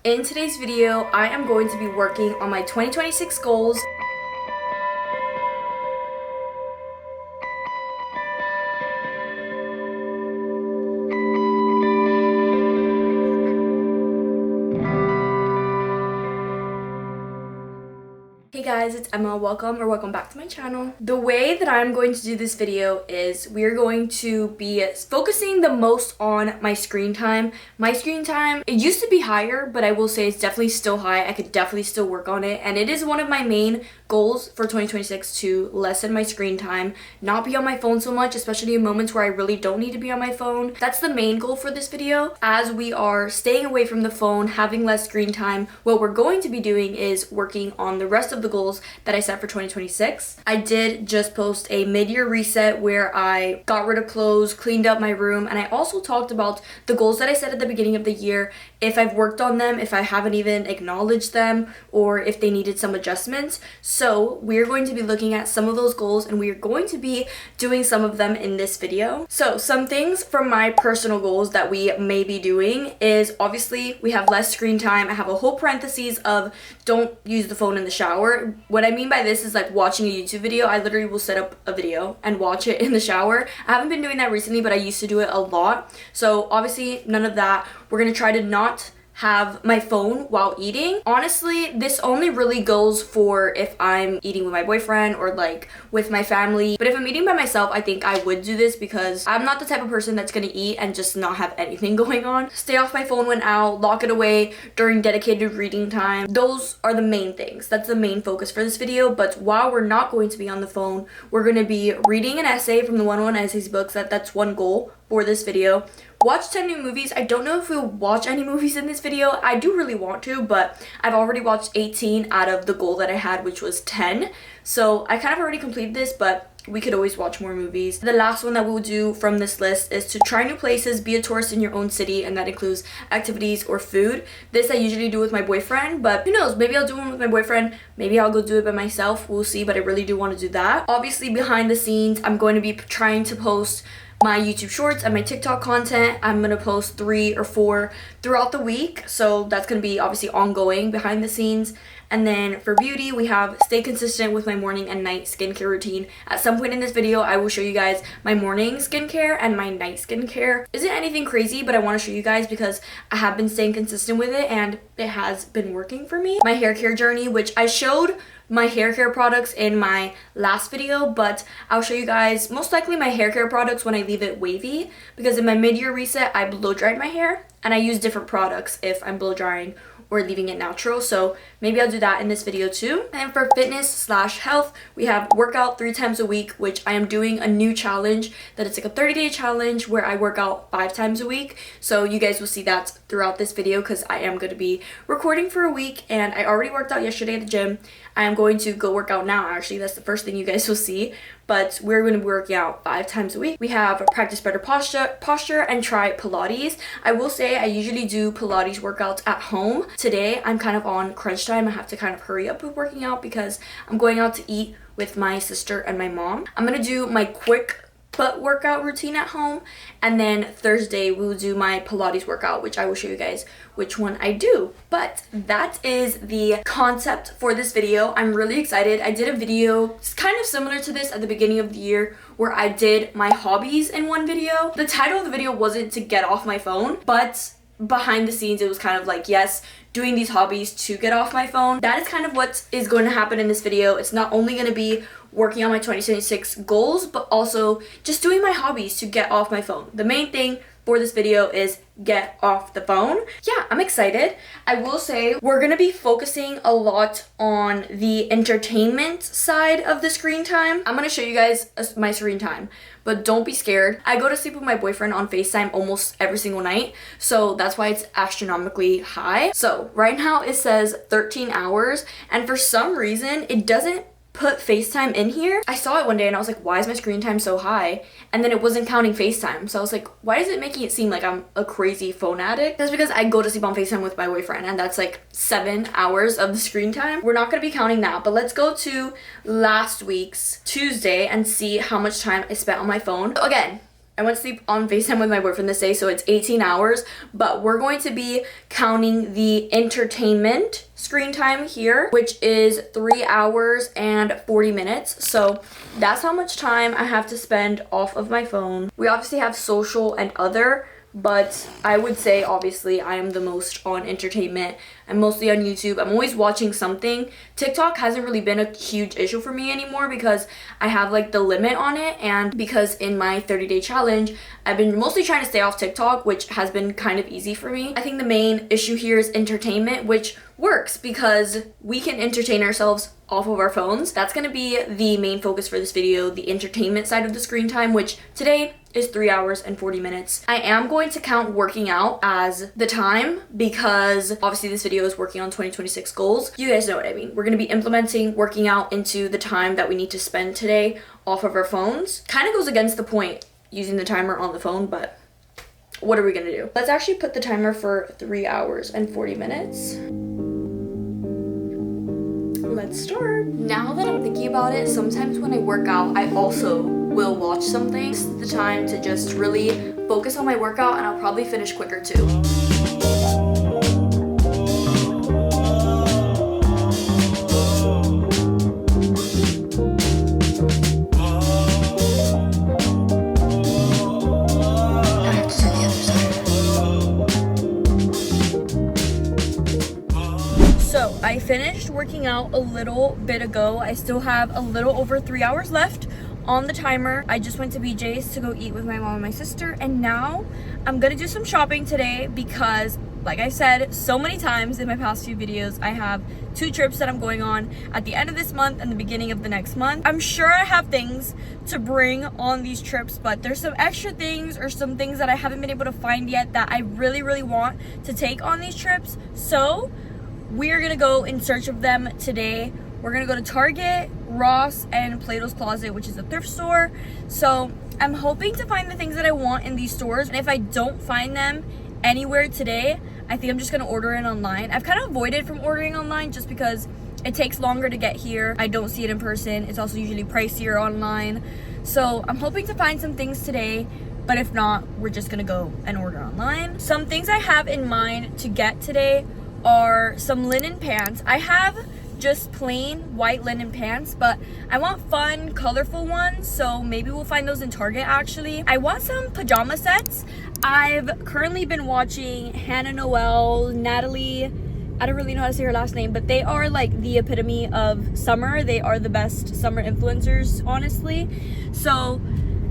In today's video, I am going to be working on my 2026 goals. Hey guys, it's Emma. Welcome back to my channel. The way that I'm going to do this video is we're going to be focusing the most on my screen time. My screen time, it used to be higher, but I will say it's definitely still high. I could definitely still work on it, and it is one of my main goals for 2026 to lessen my screen time, not be on my phone so much, especially in moments where I really don't need to be on my phone. That's the main goal for this video. As we are staying away from the phone, having less screen time, what we're going to be doing is working on the rest of the goals that I set for 2026. I did just post a mid-year reset where I got rid of clothes, cleaned up my room, and I also talked about the goals that I set at the beginning of the year, if I've worked on them, if I haven't even acknowledged them, or if they needed some adjustments. So we're going to be looking at some of those goals, and we are going to be doing some of them in this video. So some things from my personal goals that we may be doing is, obviously, we have less screen time. I have a whole parentheses of don't use the phone in the shower. What I mean by this is like watching a YouTube video. I literally will set up a video and watch it in the shower. I haven't been doing that recently, but I used to do it a lot. So obviously none of that. We're gonna try to not have my phone while eating. Honestly, this only really goes for if I'm eating with my boyfriend or like with my family. But if I'm eating by myself, I think I would do this because I'm not the type of person that's gonna eat and just not have anything going on. Stay off my phone when out, lock it away during dedicated reading time. Those are the main things. That's the main focus for this video. But while we're not going to be on the phone, we're gonna be reading an essay from the 101 Essays books. That's one goal for this video. Watch 10 new movies. I don't know if we'll watch any movies in this video. I do really want to, but I've already watched 18 out of the goal that I had, which was 10. So I kind of already completed this, but we could always watch more movies. The last one that we'll do from this list is to try new places, be a tourist in your own city, and that includes activities or food. This I usually do with my boyfriend, but who knows, maybe I'll do one with my boyfriend, maybe I'll go do it by myself, we'll see, but I really do want to do that. Obviously, behind the scenes, I'm going to be trying to post my YouTube shorts and my TikTok content. I'm gonna post 3 or 4 throughout the week, so that's gonna be obviously ongoing behind the scenes. And then for beauty, we have stay consistent with my morning and night skincare routine. At some point in this video, I will show you guys my morning skincare and my night skincare. Isn't anything crazy, but I want to show you guys because I have been staying consistent with it and it has been working for me. My hair care journey, which I showed my hair care products in my last video, but I'll show you guys most likely my hair care products when I leave it wavy, because in my mid-year reset I blow dried my hair and I use different products if I'm blow drying or leaving it natural, so maybe I'll do that in this video too. And for fitness slash health, we have workout 3 times a week, which I am doing a new challenge that it's like a 30-day challenge where I work out 5 times a week. So you guys will see that throughout this video because I am going to be recording for a week, and I already worked out yesterday at the gym. I am going to go work out now, actually. That's the first thing you guys will see. But we're going to be working out 5 times a week. We have practice better posture and try Pilates. I will say I usually do Pilates workouts at home. Today, I'm kind of on crunch time. I have to kind of hurry up with working out because I'm going out to eat with my sister and my mom. I'm going to do my quick butt workout routine at home, and then Thursday we will do my Pilates workout, which I will show you guys which one I do. But that is the concept for this video. I'm really excited. I did a video kind of similar to this at the beginning of the year where I did my hobbies in one video. The title of the video wasn't to get off my phone, but behind the scenes it was kind of like, yes, doing these hobbies to get off my phone. That is kind of what is going to happen in this video. It's not only going to be working on my 2026 goals, but also just doing my hobbies to get off my phone. The main thing for this video is get off the phone. Yeah, I'm excited. I will say we're gonna be focusing a lot on the entertainment side of the screen time. I'm gonna show you guys my screen time, but don't be scared. I go to sleep with my boyfriend on FaceTime almost every single night, so that's why it's astronomically high. So right now it says 13 hours, and for some reason it doesn't put FaceTime in here. I saw it one day and I was like, why is my screen time so high? And then it wasn't counting FaceTime. So I was like, why is it making it seem like I'm a crazy phone addict? That's because I go to sleep on FaceTime with my boyfriend, and that's like 7 hours of the screen time. We're not gonna be counting that, but let's go to last week's Tuesday and see how much time I spent on my phone. Again, I went to sleep on FaceTime with my boyfriend this day, so it's 18 hours, but we're going to be counting the entertainment screen time here, which is 3 hours and 40 minutes. So that's how much time I have to spend off of my phone. We obviously have social and other, but I would say obviously I am the most on entertainment. I'm mostly on YouTube. I'm always watching something. TikTok hasn't really been a huge issue for me anymore because I have like the limit on it, and because in my 30-day challenge I've been mostly trying to stay off TikTok, which has been kind of easy for me. I think the main issue here is entertainment, which works because we can entertain ourselves off of our phones. That's going to be the main focus for this video, the entertainment side of the screen time, which today is 3 hours and 40 minutes. I am going to count working out as the time because obviously this video is working on 2026 goals. You guys know what I mean. We're going to be implementing working out into the time that we need to spend today off of our phones. Kind of goes against the point using the timer on the phone, but what are we going to do? Let's actually put the timer for 3 hours and 40 minutes. Let's start. Now that I'm thinking about it, sometimes when I work out, I also will watch something. This is the time to just really focus on my workout, and I'll probably finish quicker too. I finished working out a little bit ago. I still have a little over 3 hours left on the timer. I just went to BJ's to go eat with my mom and my sister, and now I'm gonna do some shopping today because, like I said so many times in my past few videos, I have 2 trips that I'm going on at the end of this month and the beginning of the next month. I'm sure I have things to bring on these trips, but there's some extra things or some things that I haven't been able to find yet that I really want to take on these trips. So we're gonna go in search of them today. We're gonna go to Target, Ross, and Plato's Closet, which is a thrift store. So I'm hoping to find the things that I want in these stores, and if I don't find them anywhere today, I think I'm just gonna order it online. I've kind of avoided from ordering online just because it takes longer to get here. I don't see it in person. It's also usually pricier online. So I'm hoping to find some things today, but if not, we're just gonna go and order online. Some things I have in mind to get today are some linen pants. I have just plain white linen pants, but I want fun, colorful ones, so maybe we'll find those in Target actually. I want some pajama sets. I've currently been watching Hannah Noel, Natalie, I don't really know how to say her last name, but they are like the epitome of summer. They are the best summer influencers, honestly. So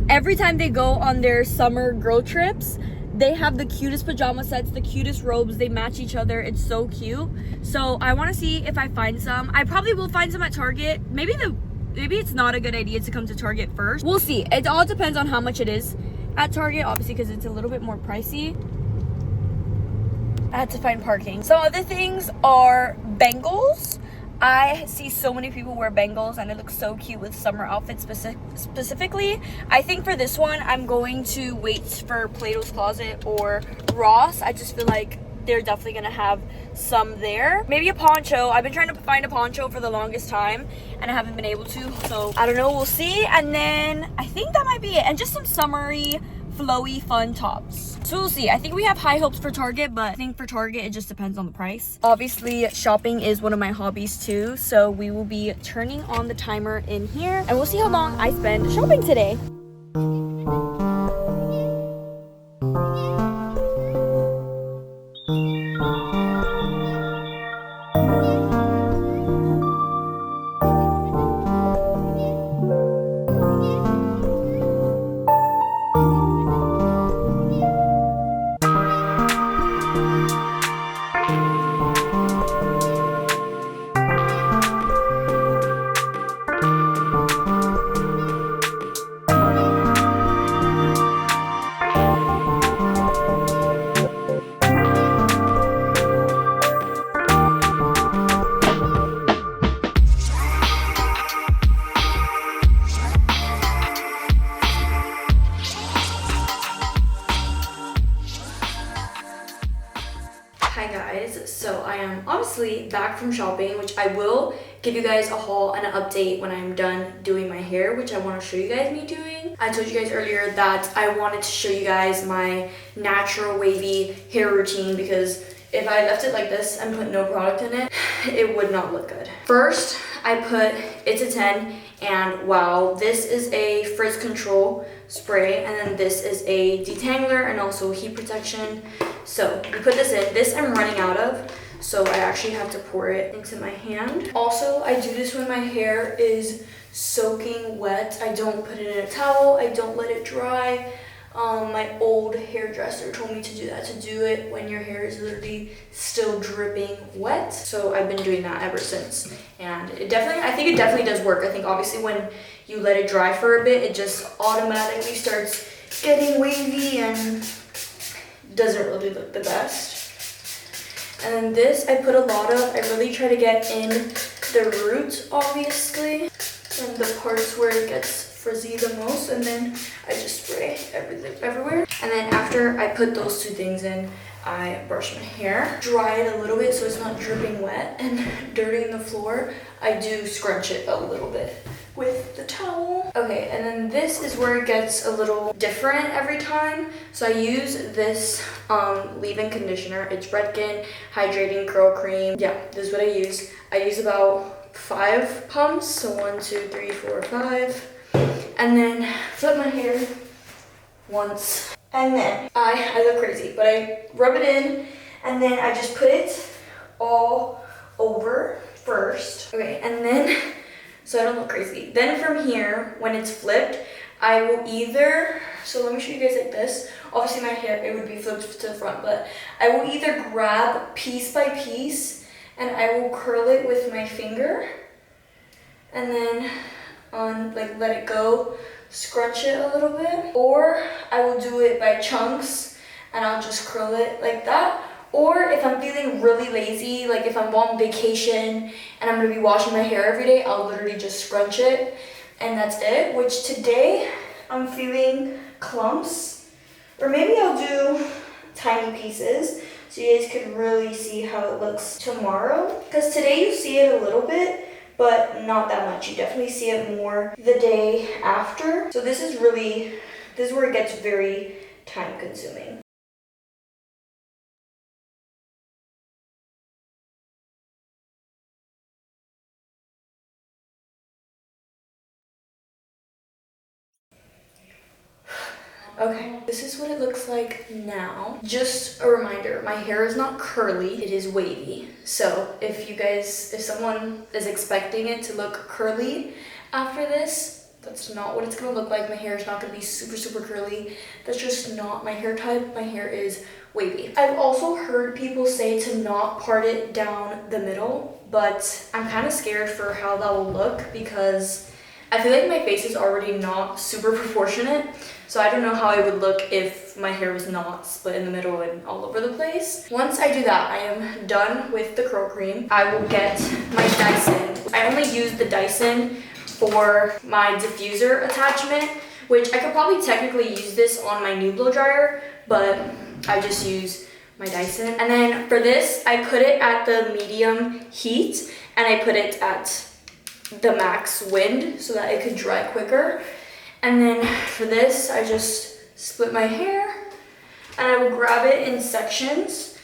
every time they go on their summer girl trips, they have the cutest pajama sets, the cutest robes. They match each other. It's so cute. So I want to see if I find some. I probably will find some at Target. Maybe it's not a good idea to come to Target first. We'll see. It all depends on how much it is at Target, obviously, because it's a little bit more pricey. I had to find parking. Some other things are bangles. I see so many people wear bangles and it looks so cute with summer outfits specifically. I think for this one, I'm going to wait for Plato's Closet or Ross. I just feel like they're definitely gonna have some there. Maybe a poncho. I've been trying to find a poncho for the longest time and I haven't been able to, so I don't know, we'll see. And then I think that might be it. And just some summery, flowy, fun tops. So we'll see. I think we have high hopes for Target, but I think for Target, it just depends on the price. Obviously, shopping is one of my hobbies too, so we will be turning on the timer in here, and we'll see how long I spend shopping today. am obviously back from shopping, which I will give you guys a haul and an update when I'm done doing my hair, which I want to show you guys me doing. I told you guys earlier that I wanted to show you guys my natural wavy hair routine, because if I left it like this and put no product in it, it would not look good. First, I put It's a 10 and Wow. This is a frizz control spray, and then this is a detangler and also heat protection. So you put this in. This I'm running out of, so I actually have to pour it into my hand. Also, I do this when my hair is soaking wet. I don't put it in a towel. I don't let it dry. My old hairdresser told me to do that, to do it when your hair is literally still dripping wet. So I've been doing that ever since. And I think it definitely does work. I think obviously when you let it dry for a bit, it just automatically starts getting wavy and doesn't really look the best. And then this I put a lot of. I really try to get in the roots, obviously, and the parts where it gets frizzy the most, and then I just spray everything everywhere. And then after I put those two things in, I brush my hair, dry it a little bit so it's not dripping wet and dirty in the floor. I do scrunch it a little bit with the towel. Okay, and then this is where it gets a little different every time. So I use this leave-in conditioner. It's Redken Hydrating Curl Cream. Yeah, this is what I use. I use about 5 pumps, so 1, 2, 3, 4, 5. And then flip my hair once. And then I look crazy, but I rub it in and then I just put it all over first. Okay, and then, so I don't look crazy. Then from here, when it's flipped, I will either, so let me show you guys like this. Obviously my hair, it would be flipped to the front, but I will either grab piece by piece and I will curl it with my finger. And then let it go, scrunch it a little bit, or I will do it by chunks and I'll just curl it like that. Or if I'm feeling really lazy, like if I'm on vacation and I'm gonna be washing my hair every day, I'll literally just scrunch it and that's it. Which today I'm feeling clumps, or maybe I'll do tiny pieces so you guys can really see how it looks tomorrow, because today you see it a little bit but not that much. You definitely see it more the day after. So this is where it gets very time consuming. Okay, this is what it looks like now. Just a reminder, my hair is not curly, it is wavy. So if someone is expecting it to look curly after this, that's not what it's gonna look like. My hair is not gonna be super, super curly. That's just not my hair type. My hair is wavy. I've also heard people say to not part it down the middle, but I'm kind of scared for how that will look because I feel like my face is already not super proportionate. So I don't know how it would look if my hair was not split in the middle and all over the place. Once I do that, I am done with the curl cream. I will get my Dyson. I only use the Dyson for my diffuser attachment, which I could probably technically use this on my new blow dryer, but I just use my Dyson. And then for this, I put it at the medium heat and I put it at the max wind so that it could dry quicker. And then for this, I just split my hair and I will grab it in sections.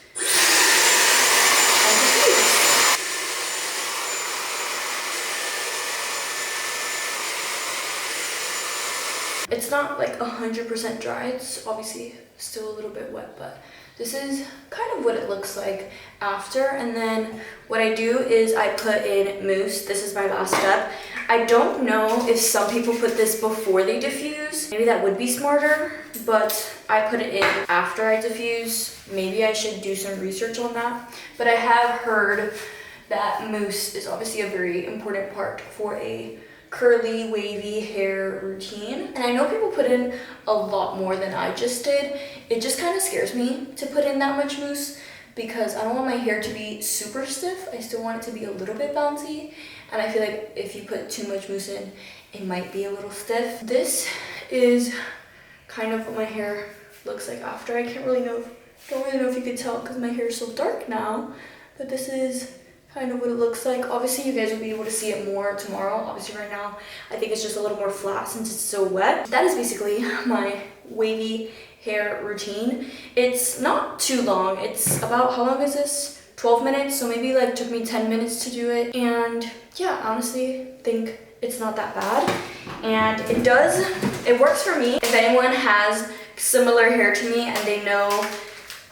It's not like 100% dry, it's obviously still a little bit wet, but this is kind of what it looks like after. And then what I do is I put in mousse. This is my last step. I don't know if some people put this before they diffuse. Maybe that would be smarter, but I put it in after I diffuse. Maybe I should do some research on that. But I have heard that mousse is obviously a very important part for a curly, wavy hair routine. And I know people put in a lot more than I just did. It just kind of scares me to put in that much mousse because I don't want my hair to be super stiff. I still want it to be a little bit bouncy. And I feel like if you put too much mousse in, it might be a little stiff. This is kind of what my hair looks like after. I don't really know if you could tell because my hair is so dark now, But this is kind of what it looks like. Obviously, you guys will be able to see it more tomorrow. Obviously, right now, I think it's just a little more flat since it's so wet. That is basically my wavy hair routine. It's not too long. It's about, how long is this? 12 minutes, so maybe like took me 10 minutes to do it. And yeah, honestly, think it's not that bad. And it works for me. If anyone has similar hair to me and they know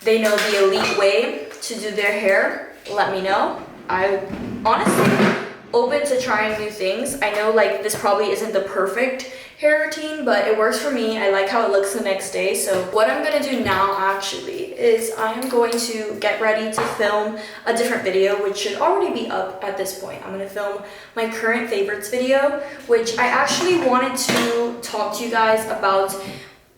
the elite way to do their hair, let me know. I'm honestly open to trying new things. I know like this probably isn't the perfect hair routine, but it works for me. I like how it looks the next day. So what I'm gonna do now actually is I am going to get ready to film a different video, which should already be up at this point. I'm gonna film my current favorites video, which I actually wanted to talk to you guys about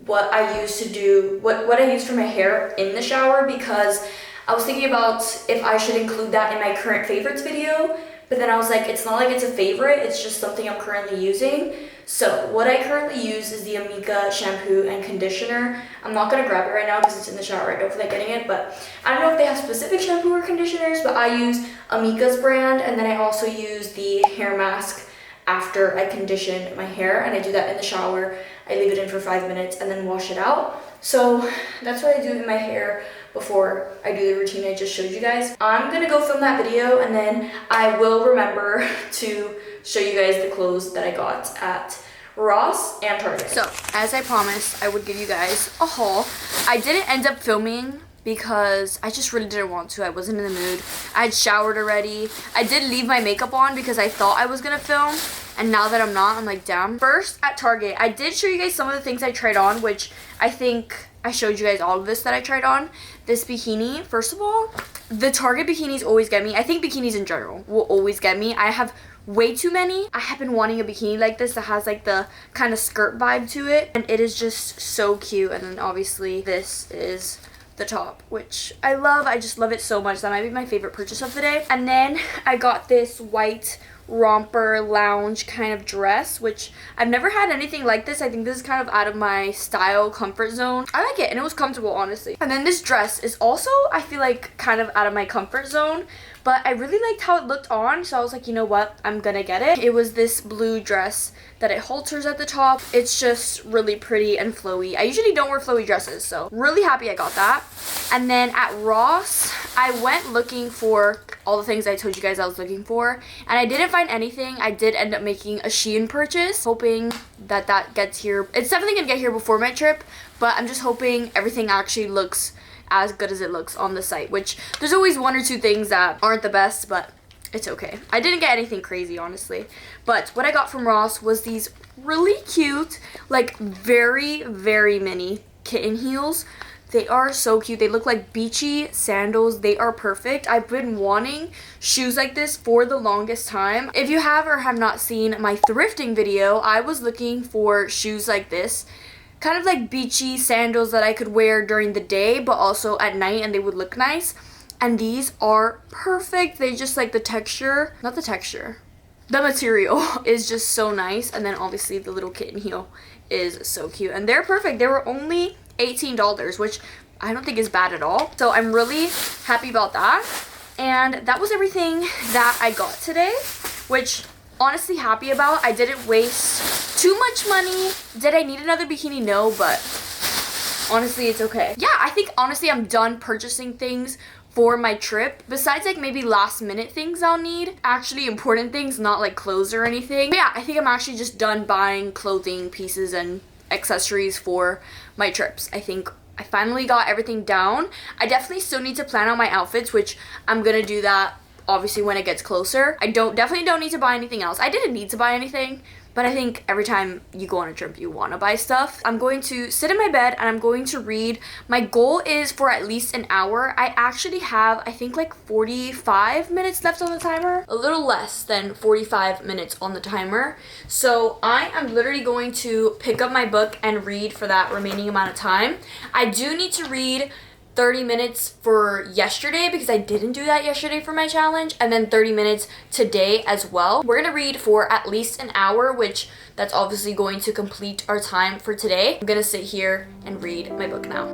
what I used to do, what I use for my hair in the shower, because I was thinking about if I should include that in my current favorites video, but then I was like, it's not like it's a favorite, it's just something I'm currently using. So what I currently use is the Amika shampoo and conditioner. I'm not gonna grab it right now because it's in the shower. I don't feel like getting it, but I don't know if they have specific shampoo or conditioners, but I use Amika's brand, and then I also use the hair mask after I condition my hair, and I do that in the shower. I leave it in for 5 minutes and then wash it out. So that's what I do in my hair before I do the routine I just showed you guys. I'm gonna go film that video, and then I will remember to show you guys the clothes that I got at Ross and Target. So as I promised, I would give you guys a haul. I didn't end up filming because I just really didn't want to. I wasn't in the mood. I had showered already. I did leave my makeup on because I thought I was gonna film, and now that I'm not, I'm like, damn. First, at Target, I did show you guys some of the things I tried on, which I think I showed you guys all of this that I tried on. This bikini, first of all, the Target bikinis always get me. I think bikinis in general will always get me. I have way too many. I have been wanting a bikini like this that has like the kind of skirt vibe to it, and it is just so cute. And then obviously this is the top, which I love. I just love it so much. That might be my favorite purchase of the day. And then I got this white romper lounge kind of dress, which I've never had anything like this. I think this is kind of out of my style comfort zone. I like it, and it was comfortable, honestly. And then this dress is also, I feel like, kind of out of my comfort zone, but I really liked how it looked on, so I was like, you know what, I'm gonna get it. It was this blue dress that it halters at the top. It's just really pretty and flowy. I usually don't wear flowy dresses, so really happy I got that. And then at Ross, I went looking for all the things I told you guys I was looking for, and I didn't find anything. I did end up making a Shein purchase, hoping that that gets here. It's definitely gonna get here before my trip, but I'm just hoping everything actually looks as good as it looks on the site, which there's always one or two things that aren't the best, but it's okay. I didn't get anything crazy, honestly. But what I got from Ross was these really cute, like very, very mini kitten heels. They are so cute. They look like beachy sandals. They are perfect. I've been wanting shoes like this for the longest time. If you have or have not seen my thrifting video, I was looking for shoes like this. Kind of like beachy sandals that I could wear during the day, but also at night, and they would look nice. And these are perfect. They just like the texture, not the texture, the material is just so nice. And then obviously the little kitten heel is so cute, and they're perfect. They were only $18, which I don't think is bad at all. So I'm really happy about that. And that was everything that I got today, which honestly happy about. I didn't waste too much money. Did I need another bikini? No, but honestly, it's okay. Yeah, I think honestly I'm done purchasing things for my trip. Besides like maybe last minute things I'll need, actually important things, not like clothes or anything. But yeah, I think I'm actually just done buying clothing pieces and accessories for my trips. I think I finally got everything down. I definitely still need to plan out my outfits, which I'm gonna do that obviously when it gets closer. I definitely don't need to buy anything else. I didn't need to buy anything, but I think every time you go on a trip, you want to buy stuff. I'm going to sit in my bed and I'm going to read. My goal is for at least an hour. I actually have, I think, like 45 minutes left on the timer. A little less than 45 minutes on the timer. So I am literally going to pick up my book and read for that remaining amount of time. I do need to read 30 minutes for yesterday because I didn't do that yesterday for my challenge, and then 30 minutes today as well. We're gonna read for at least an hour, which that's obviously going to complete our time for today. I'm gonna sit here and read my book now.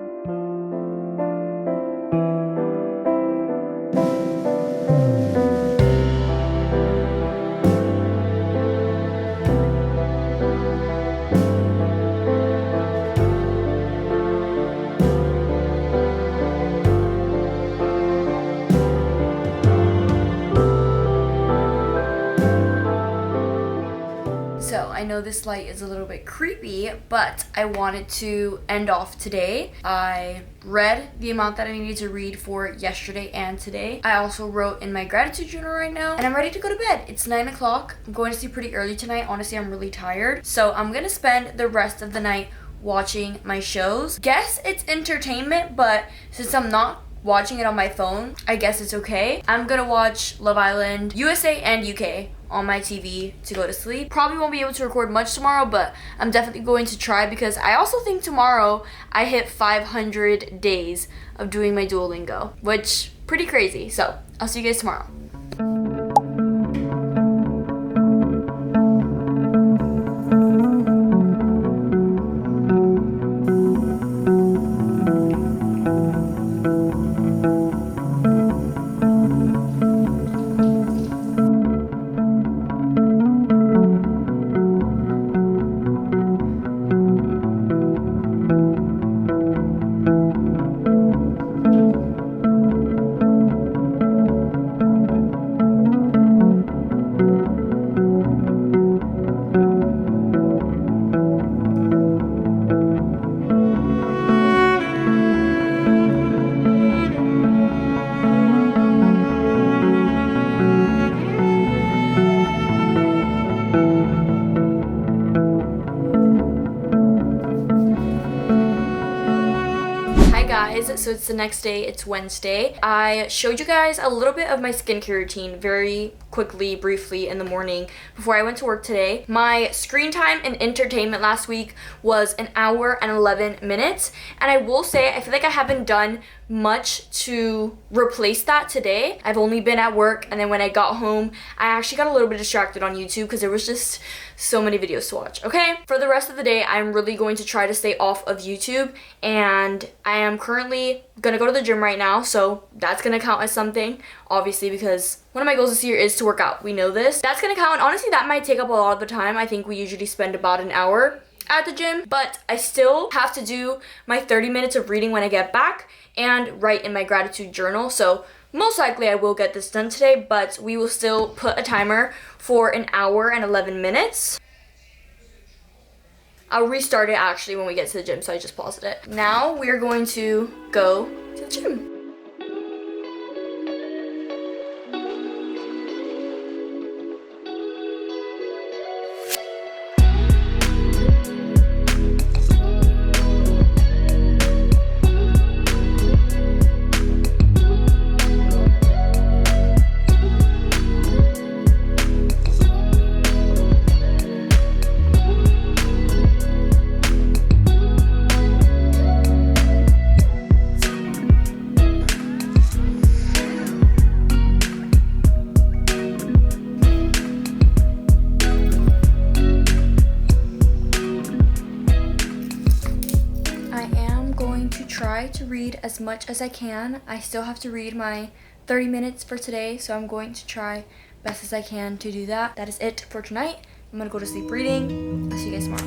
know this light is a little bit creepy, but I wanted to end off today. I read the amount that I needed to read for yesterday and today. I also wrote in my gratitude journal right now, and I'm ready to go to bed. It's 9 o'clock. I'm going to sleep pretty early tonight. Honestly, I'm really tired. So I'm gonna spend the rest of the night watching my shows. Guess it's entertainment, but since I'm not watching it on my phone, I guess it's okay. I'm gonna watch Love Island, USA and UK on my TV to go to sleep. Probably won't be able to record much tomorrow, but I'm definitely going to try because I also think tomorrow I hit 500 days of doing my Duolingo, which pretty crazy. So I'll see you guys tomorrow. So it's the next day, it's Wednesday. I showed you guys a little bit of my skincare routine very quickly, briefly in the morning before I went to work today. My screen time and entertainment last week was 1 hour and 11 minutes. And I will say, I feel like I haven't done much to replace that today. I've only been at work, and then when I got home, I actually got a little bit distracted on YouTube because there was just so many videos to watch, okay? For the rest of the day, I'm really going to try to stay off of YouTube, and I am currently gonna go to the gym right now, so that's gonna count as something, obviously, because one of my goals this year is to work out. We know this. That's gonna count, and honestly, that might take up a lot of the time. I think we usually spend about 1 hour at the gym, but I still have to do my 30 minutes of reading when I get back and write in my gratitude journal. So most likely I will get this done today, but we will still put a timer for 1 hour and 11 minutes. I'll restart it actually when we get to the gym, so I just paused it. Now we are going to go to the gym. To read as much as I can. I still have to read my 30 minutes for today, so I'm going to try best as I can to do that. That is it for tonight. I'm gonna go to sleep reading. I'll see you guys tomorrow.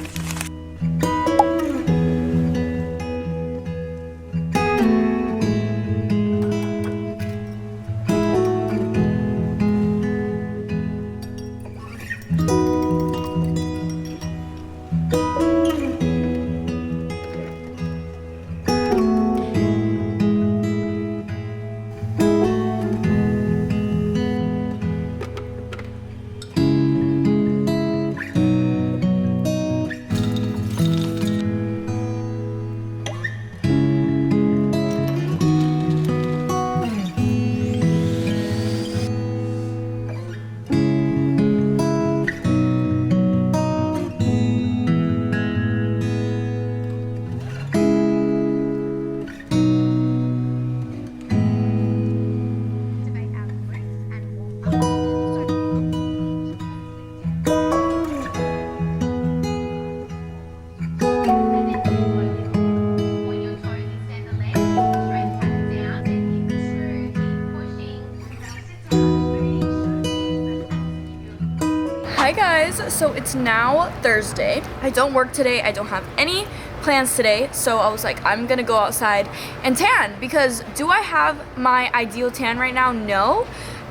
Hi guys, so it's now Thursday. I don't work today. I don't have any plans today, so I was like, I'm gonna go outside and tan, because do I have my ideal tan right now? No.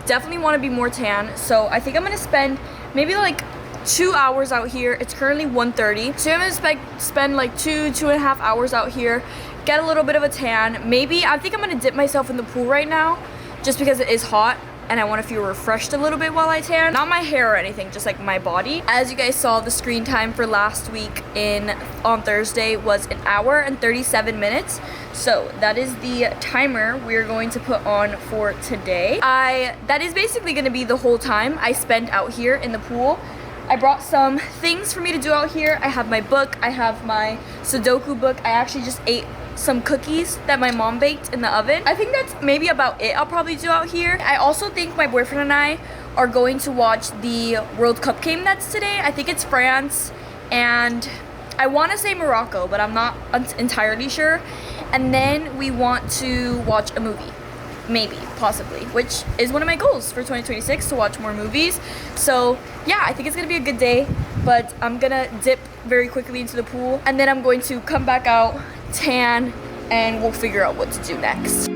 Definitely want to be more tan, so I think I'm gonna spend maybe like 2 hours out here. It's currently 1:30, so I'm gonna spend like 2.5 hours out here, get a little bit of a tan. Maybe, I think I'm gonna dip myself in the pool right now just because it is hot and I want to feel refreshed a little bit while I tan. Not my hair or anything, just like my body. As you guys saw, the screen time for last week on Thursday was 1 hour and 37 minutes. So that is the timer we're going to put on for today. That is basically going to be the whole time I spend out here in the pool. I brought some things for me to do out here. I have my book, I have my Sudoku book. I actually just ate some cookies that my mom baked in the oven. I think that's maybe about it I'll probably do out here. I also think my boyfriend and I are going to watch the World Cup game that's today. I think it's France and I want to say Morocco, but I'm not entirely sure. And then we want to watch a movie. Maybe, possibly, which is one of my goals for 2026, to watch more movies. So yeah, I think it's gonna be a good day, but I'm gonna dip very quickly into the pool and then I'm going to come back out, tan, and we'll figure out what to do next.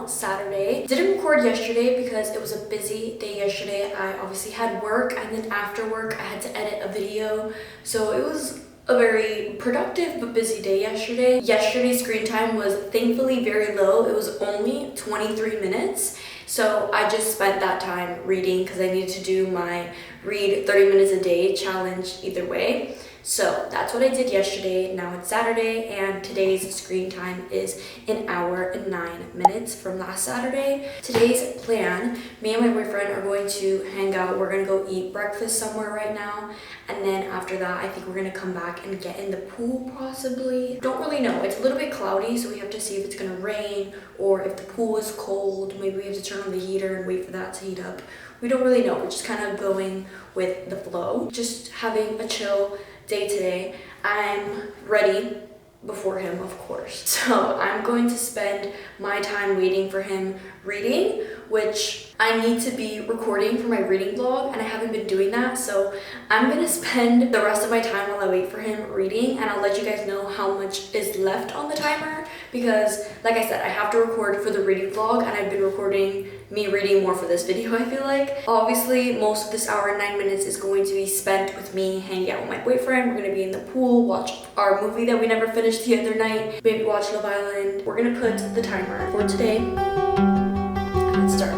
Saturday. Didn't record yesterday because it was a busy day yesterday. I obviously had work, and then after work I had to edit a video, so it was a very productive but busy day yesterday. Yesterday's screen time was thankfully very low. It was only 23 minutes. So I just spent that time reading because I needed to do my read 30 minutes a day challenge either way. So that's what I did yesterday. Now it's Saturday and today's screen time is 1 hour and 9 minutes from last Saturday. Today's plan, me and my boyfriend are going to hang out. We're gonna go eat breakfast somewhere right now. And then after that, I think we're gonna come back and get in the pool possibly. Don't really know. It's a little bit cloudy, so we have to see if it's gonna rain or if the pool is cold. Maybe we have to turn on the heater and wait for that to heat up. We don't really know. We're just kind of going with the flow. Just having a chill day today. I'm ready before him, of course. So I'm going to spend my time waiting for him reading, which I need to be recording for my reading vlog, and I haven't been doing that. So I'm gonna spend the rest of my time while I wait for him reading, and I'll let you guys know how much is left on the timer, because like I said, I have to record for the reading vlog, and I've been recording me reading more for this video, I feel like. Obviously, most of this hour and 9 minutes is going to be spent with me hanging out with my boyfriend. We're gonna be in the pool, watch our movie that we never finished the other night, maybe watch Love Island. We're gonna put the timer for today, and let's start.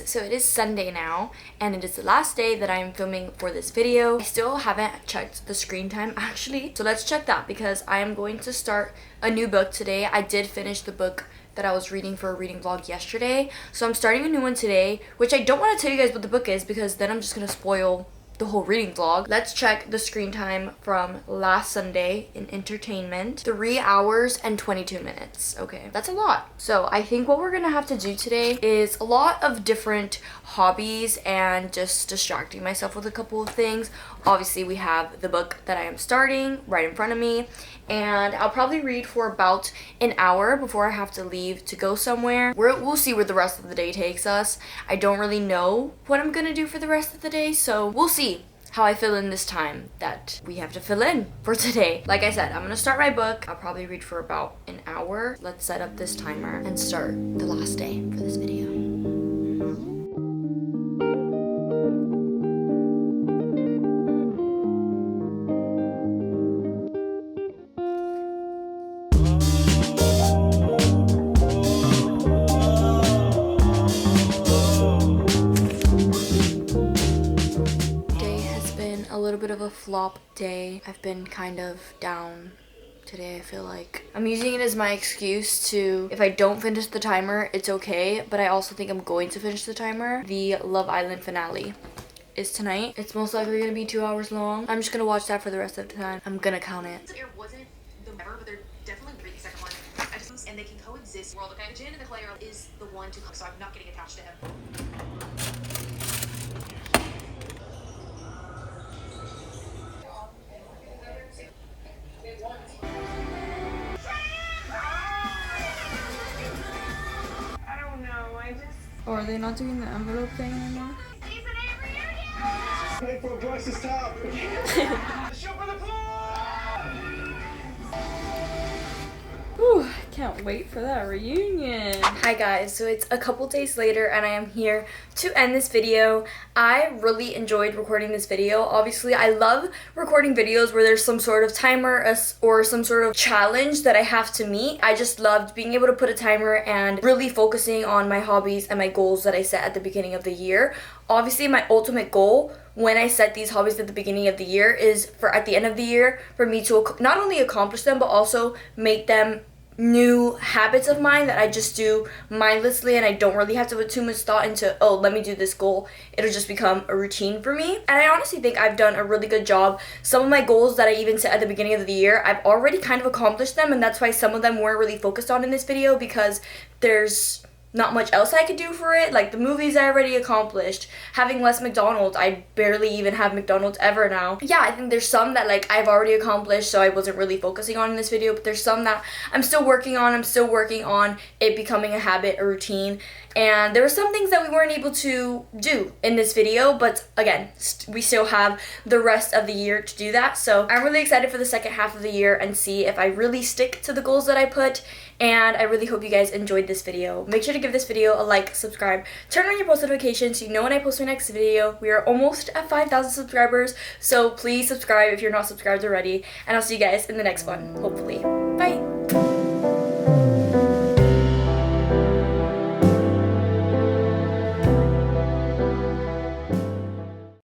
So it is Sunday now, and it is the last day that I am filming for this video. I still haven't checked the screen time actually, so let's check that because I am going to start a new book today. I did finish the book that I was reading for a reading vlog yesterday. So I'm starting a new one today, which I don't want to tell you guys what the book is because then I'm just going to spoil the whole reading vlog. Let's check the screen time from last Sunday in entertainment. 3 hours and 22 minutes. Okay, that's a lot. So I think what we're gonna have to do today is a lot of different hobbies and just distracting myself with a couple of things. Obviously, we have the book that I am starting right in front of me, and I'll probably read for about an hour before I have to leave to go somewhere. We'll see where the rest of the day takes us. I don't really know what I'm gonna do for the rest of the day, so we'll see how I fill in this time that we have to fill in for today. Like I said, I'm gonna start my book. I'll probably read for about an hour. Let's set up this timer and start the last day for this video. Bit of a flop day. I've been kind of down today. I feel like I'm using it as my excuse to, if I don't finish the timer, it's okay, but I also think I'm going to finish the timer. The Love Island finale is tonight. It's most likely gonna be 2 hours long. I'm just gonna watch that for the rest of the time. I'm gonna count it. It wasn't the ever, but they're definitely great. The second one, and they can coexist. World, okay? The Jin and the Claire is the one to, so I'm not getting attached to him. Or are they not doing the envelope thing anymore? Wait for Bryce to stop. Shoot for the pool. Whew, can't wait for that reunion. Hi guys, so it's a couple days later and I am here to end this video. I really enjoyed recording this video. Obviously, I love recording videos where there's some sort of timer or some sort of challenge that I have to meet. I just loved being able to put a timer and really focusing on my hobbies and my goals that I set at the beginning of the year. Obviously, my ultimate goal when I set these hobbies at the beginning of the year is for at the end of the year for me to not only accomplish them but also make them new habits of mine that I just do mindlessly and I don't really have to put too much thought into, oh, let me do this goal. It'll just become a routine for me. And I honestly think I've done a really good job. Some of my goals that I even set at the beginning of the year, I've already kind of accomplished them, and that's why some of them weren't really focused on in this video because there's not much else I could do for it. Like the movies I already accomplished. Having less McDonald's, I barely even have McDonald's ever now. Yeah, I think there's some that like I've already accomplished, so I wasn't really focusing on in this video, but there's some that I'm still working on. I'm still working on it becoming a habit, a routine. And there were some things that we weren't able to do in this video, but again, we still have the rest of the year to do that. So I'm really excited for the second half of the year and see if I really stick to the goals that I put. And I really hope you guys enjoyed this video. Make sure to give this video a like, subscribe, turn on your post notifications so you know when I post my next video. We are almost at 5,000 subscribers, so please subscribe if you're not subscribed already. And I'll see you guys in the next one, hopefully.